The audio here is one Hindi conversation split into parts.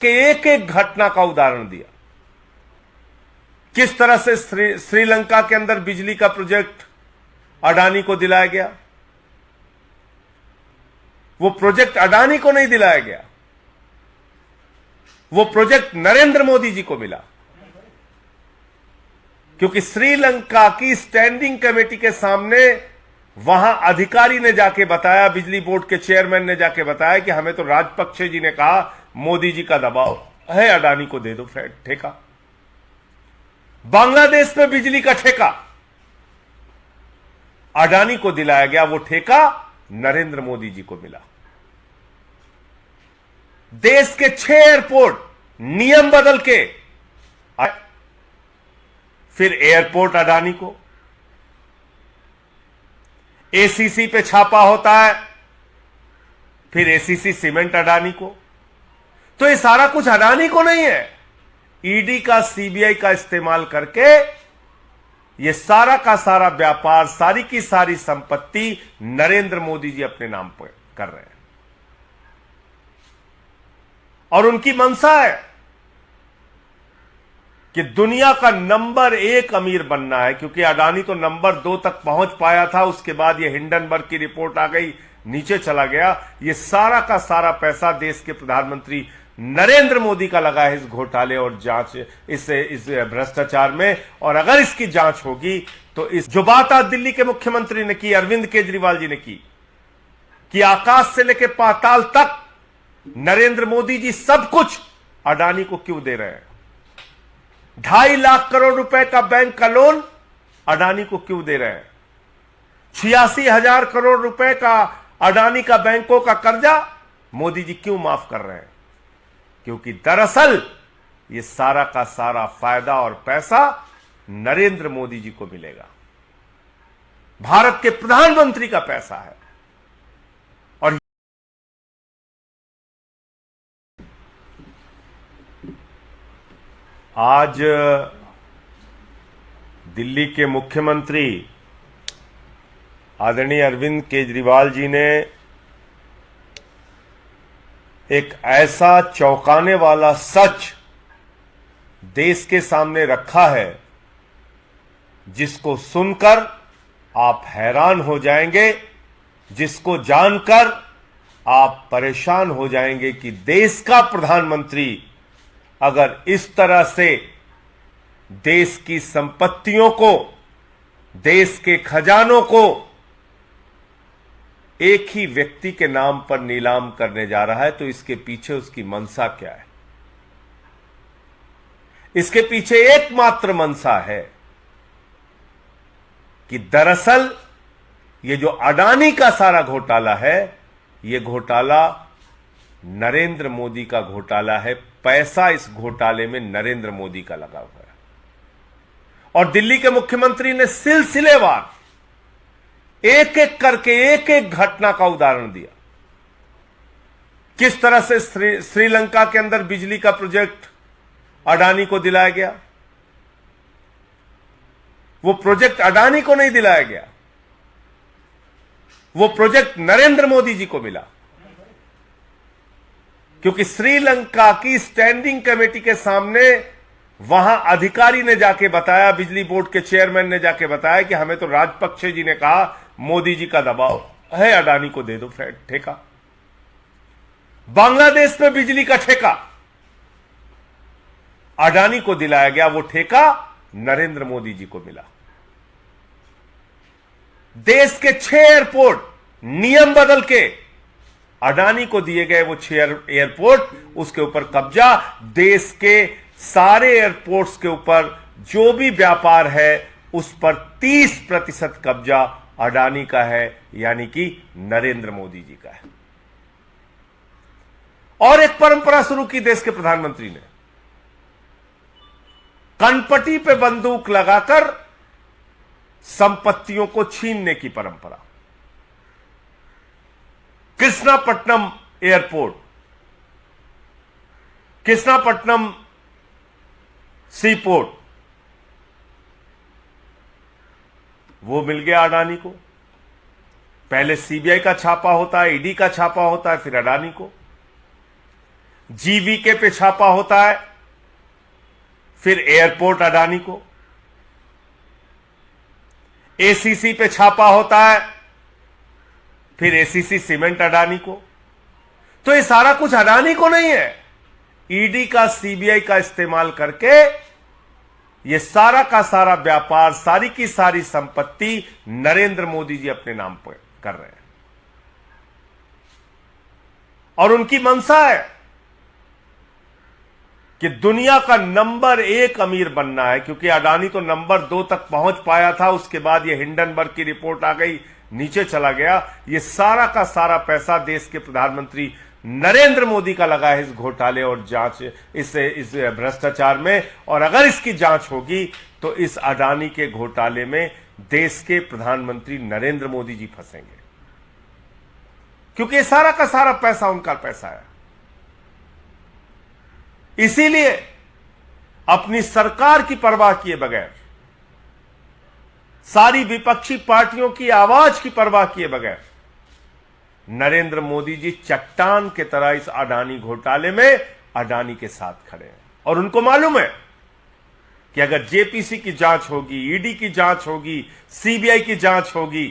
के एक एक घटना का उदाहरण दिया। किस तरह से श्रीलंका के अंदर बिजली का प्रोजेक्ट अडानी को दिलाया गया। वो प्रोजेक्ट अडानी को नहीं दिलाया गया, वो प्रोजेक्ट नरेंद्र मोदी जी को मिला, क्योंकि श्रीलंका की स्टैंडिंग कमेटी के सामने वहां अधिकारी ने जाके बताया, बिजली बोर्ड के चेयरमैन ने जाके बताया कि हमें तो राजपक्षे जी ने कहा मोदी जी का दबाव है, अडानी को दे दो ठेका। बांग्लादेश में बिजली का ठेका अडानी को दिलाया गया, वो ठेका नरेंद्र मोदी जी को मिला। देश के 6 एयरपोर्ट नियम बदल के फिर एयरपोर्ट अडानी को, एसीसी पे छापा होता है, फिर एसीसी सीमेंट अडानी को। तो ये सारा कुछ अडानी को नहीं है, ईडी का, सीबीआई का इस्तेमाल करके ये सारा का सारा व्यापार, सारी की सारी संपत्ति नरेंद्र मोदी जी अपने नाम पर कर रहे हैं। और उनकी मंशा है कि दुनिया का नंबर 1 अमीर बनना है, क्योंकि अडानी तो नंबर 2 तक पहुंच पाया था, उसके बाद ये हिंडनबर्ग की रिपोर्ट आ गई, नीचे चला गया। ये सारा का सारा पैसा देश के प्रधानमंत्री नरेंद्र मोदी का लगा है इस घोटाले और जांच, इस भ्रष्टाचार में। और अगर इसकी जांच होगी तो इस जो बात आज दिल्ली के मुख्यमंत्री ने की, अरविंद केजरीवाल जी ने की, कि आकाश से लेकर पाताल तक नरेंद्र मोदी जी सब कुछ अडानी को क्यों दे रहे हैं। 2.5 लाख करोड़ रुपए का बैंक का लोन अडानी को क्यों दे रहे हैं। 86,000 करोड़ रुपए का अडानी का बैंकों का कर्जा मोदी जी क्यों माफ कर रहे हैं। क्योंकि दरअसल ये सारा का सारा फायदा और पैसा नरेंद्र मोदी जी को मिलेगा, भारत के प्रधानमंत्री का पैसा है। और आज दिल्ली के मुख्यमंत्री आदरणीय अरविंद केजरीवाल जी ने एक ऐसा चौंकाने वाला सच देश के सामने रखा है जिसको सुनकर आप हैरान हो जाएंगे, जिसको जानकर आप परेशान हो जाएंगे कि देश का प्रधानमंत्री अगर इस तरह से देश की संपत्तियों को, देश के खजानों को एक ही व्यक्ति के नाम पर नीलाम करने जा रहा है, तो इसके पीछे उसकी मंशा क्या है। इसके पीछे एकमात्र मंशा है कि दरअसल ये जो अडानी का सारा घोटाला है, ये घोटाला नरेंद्र मोदी का घोटाला है। पैसा इस घोटाले में नरेंद्र मोदी का लगा हुआ है। और दिल्ली के मुख्यमंत्री ने सिलसिलेवार एक एक करके एक एक घटना का उदाहरण दिया। किस तरह से श्रीलंका के अंदर बिजली का प्रोजेक्ट अडानी को दिलाया गया। वो प्रोजेक्ट अडानी को नहीं दिलाया गया, वो प्रोजेक्ट नरेंद्र मोदी जी को मिला, क्योंकि श्रीलंका की स्टैंडिंग कमेटी के सामने वहां अधिकारी ने जाके बताया, बिजली बोर्ड के चेयरमैन ने जाके बताया कि हमें तो राजपक्षे जी ने कहा मोदी जी का दबाव है, अडानी को दे दो ठेका। बांग्लादेश में बिजली का ठेका अडानी को दिलाया गया, वो ठेका नरेंद्र मोदी जी को मिला। देश के 6 एयरपोर्ट नियम बदल के अडानी को दिए गए, वो 6 एयरपोर्ट, उसके ऊपर कब्जा, देश के सारे एयरपोर्ट्स के ऊपर जो भी व्यापार है उस पर 30% कब्जा अडानी का है, यानी कि नरेंद्र मोदी जी का है। और एक परंपरा शुरू की देश के प्रधानमंत्री ने, कनपटी पे बंदूक लगाकर संपत्तियों को छीनने की परंपरा। कृष्णापट्टनम एयरपोर्ट, कृष्णापट्टनम सीपोर्ट, वो मिल गया अडानी को। पहले सीबीआई का छापा होता है, ईडी का छापा होता है, फिर अडानी को। जीवीके पे छापा होता है, फिर एयरपोर्ट अडानी को, एसीसी पे छापा होता है, फिर एसीसी सीमेंट अडानी को। तो ये सारा कुछ अडानी को नहीं है, ईडी का, सीबीआई का इस्तेमाल करके ये सारा का सारा व्यापार, सारी की सारी संपत्ति नरेंद्र मोदी जी अपने नाम पर कर रहे हैं। और उनकी मंशा है कि दुनिया का नंबर 1 अमीर बनना है, क्योंकि अडानी तो नंबर 2 तक पहुंच पाया था, उसके बाद ये हिंडनबर्ग की रिपोर्ट आ गई, नीचे चला गया। ये सारा का सारा पैसा देश के प्रधानमंत्री नरेंद्र मोदी का लगा है इस घोटाले और जांच, इस भ्रष्टाचार में। और अगर इसकी जांच होगी तो इस अडानी के घोटाले में देश के प्रधानमंत्री नरेंद्र मोदी जी फंसेंगे, क्योंकि ये सारा का सारा पैसा उनका पैसा है। इसीलिए अपनी सरकार की परवाह किए बगैर, सारी विपक्षी पार्टियों की आवाज की परवाह किए बगैर नरेंद्र मोदी जी चट्टान के तरह इस अडानी घोटाले में अडानी के साथ खड़े हैं। और उनको मालूम है कि अगर जेपीसी की जांच होगी, ईडी की जांच होगी, सीबीआई की जांच होगी,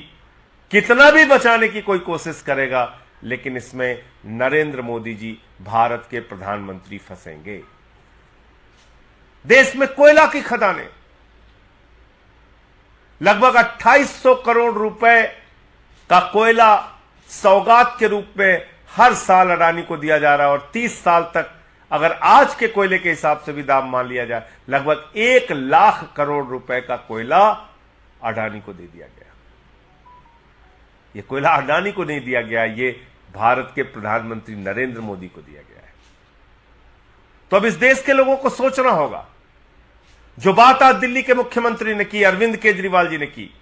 कितना भी बचाने की कोई कोशिश करेगा, लेकिन इसमें नरेंद्र मोदी जी भारत के प्रधानमंत्री फंसेंगे। देश में कोयला की खदानें, लगभग 2800 करोड़ रुपए का कोयला सौगात के रूप में हर साल अडानी को दिया जा रहा है। और 30 साल तक, अगर आज के कोयले के हिसाब से भी दाम मान लिया जाए, लगभग 1 लाख करोड़ रुपए का कोयला अडानी को दे दिया गया। यह कोयला अडानी को नहीं दिया गया, ये भारत के प्रधानमंत्री नरेंद्र मोदी को दिया गया है। तो अब इस देश के लोगों को सोचना होगा, जो बात आज दिल्ली के मुख्यमंत्री ने की, अरविंद केजरीवाल जी ने की,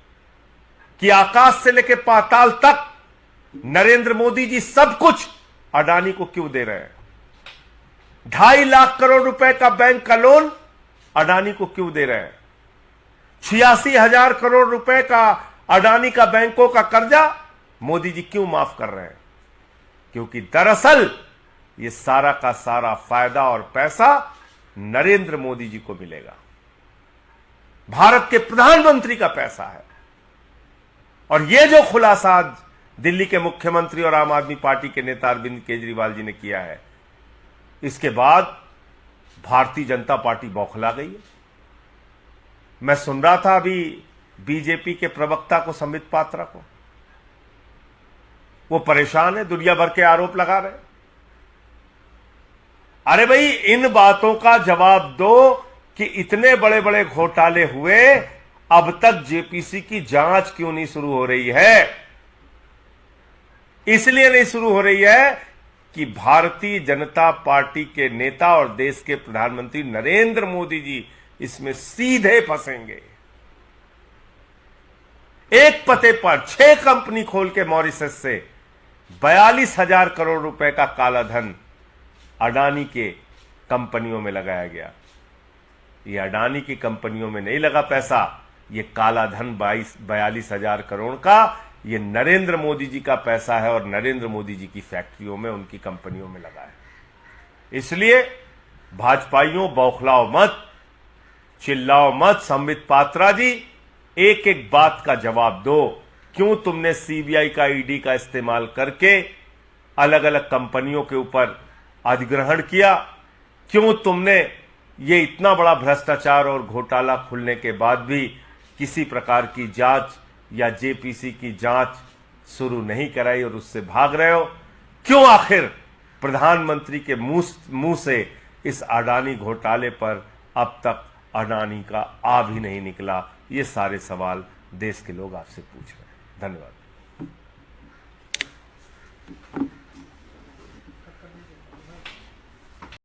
कि आकाश से लेकर पाताल तक नरेंद्र मोदी जी सब कुछ अडानी को क्यों दे रहे हैं। 2.5 लाख करोड़ रुपए का बैंक का लोन अडानी को क्यों दे रहे हैं। 86,000 करोड़ रुपए का अडानी का बैंकों का कर्जा मोदी जी क्यों माफ कर रहे हैं। क्योंकि दरअसल ये सारा का सारा फायदा और पैसा नरेंद्र मोदी जी को मिलेगा, भारत के प्रधानमंत्री का पैसा है। और यह जो खुलासा आज दिल्ली के मुख्यमंत्री और आम आदमी पार्टी के नेता अरविंद केजरीवाल जी ने किया है, इसके बाद भारतीय जनता पार्टी बौखला गई है। मैं सुन रहा था अभी बीजेपी के प्रवक्ता को, संबित पात्रा को, वो परेशान है, दुनिया भर के आरोप लगा रहे। अरे भाई, इन बातों का जवाब दो कि इतने बड़े बड़े घोटाले हुए, अब तक जेपीसी की जांच क्यों नहीं शुरू हो रही है। इसलिए नहीं शुरू हो रही है कि भारतीय जनता पार्टी के नेता और देश के प्रधानमंत्री नरेंद्र मोदी जी इसमें सीधे फंसेंगे। एक पते पर 6 कंपनी खोल के मॉरिशस से 42,000 करोड़ रुपए का काला धन अडानी के कंपनियों में लगाया गया। ये अडानी की कंपनियों में नहीं लगा पैसा, ये काला धन 42,000 करोड़ का ये नरेंद्र मोदी जी का पैसा है और नरेंद्र मोदी जी की फैक्ट्रियों में, उनकी कंपनियों में लगा है। इसलिए भाजपाइयों, बौखलाओ मत, चिल्लाओ मत। संबित पात्रा जी, एक एक बात का जवाब दो। क्यों तुमने सीबीआई का, ईडी का इस्तेमाल करके अलग अलग कंपनियों के ऊपर अधिग्रहण किया? क्यों तुमने ये इतना बड़ा भ्रष्टाचार और घोटाला खुलने के बाद भी किसी प्रकार की जांच या जेपीसी की जांच शुरू नहीं कराई और उससे भाग रहे हो? क्यों आखिर प्रधानमंत्री के मुंह से इस अडानी घोटाले पर अब तक अडानी का आ भी नहीं निकला? ये सारे सवाल देश के लोग आपसे पूछ रहे हैं। धन्यवाद।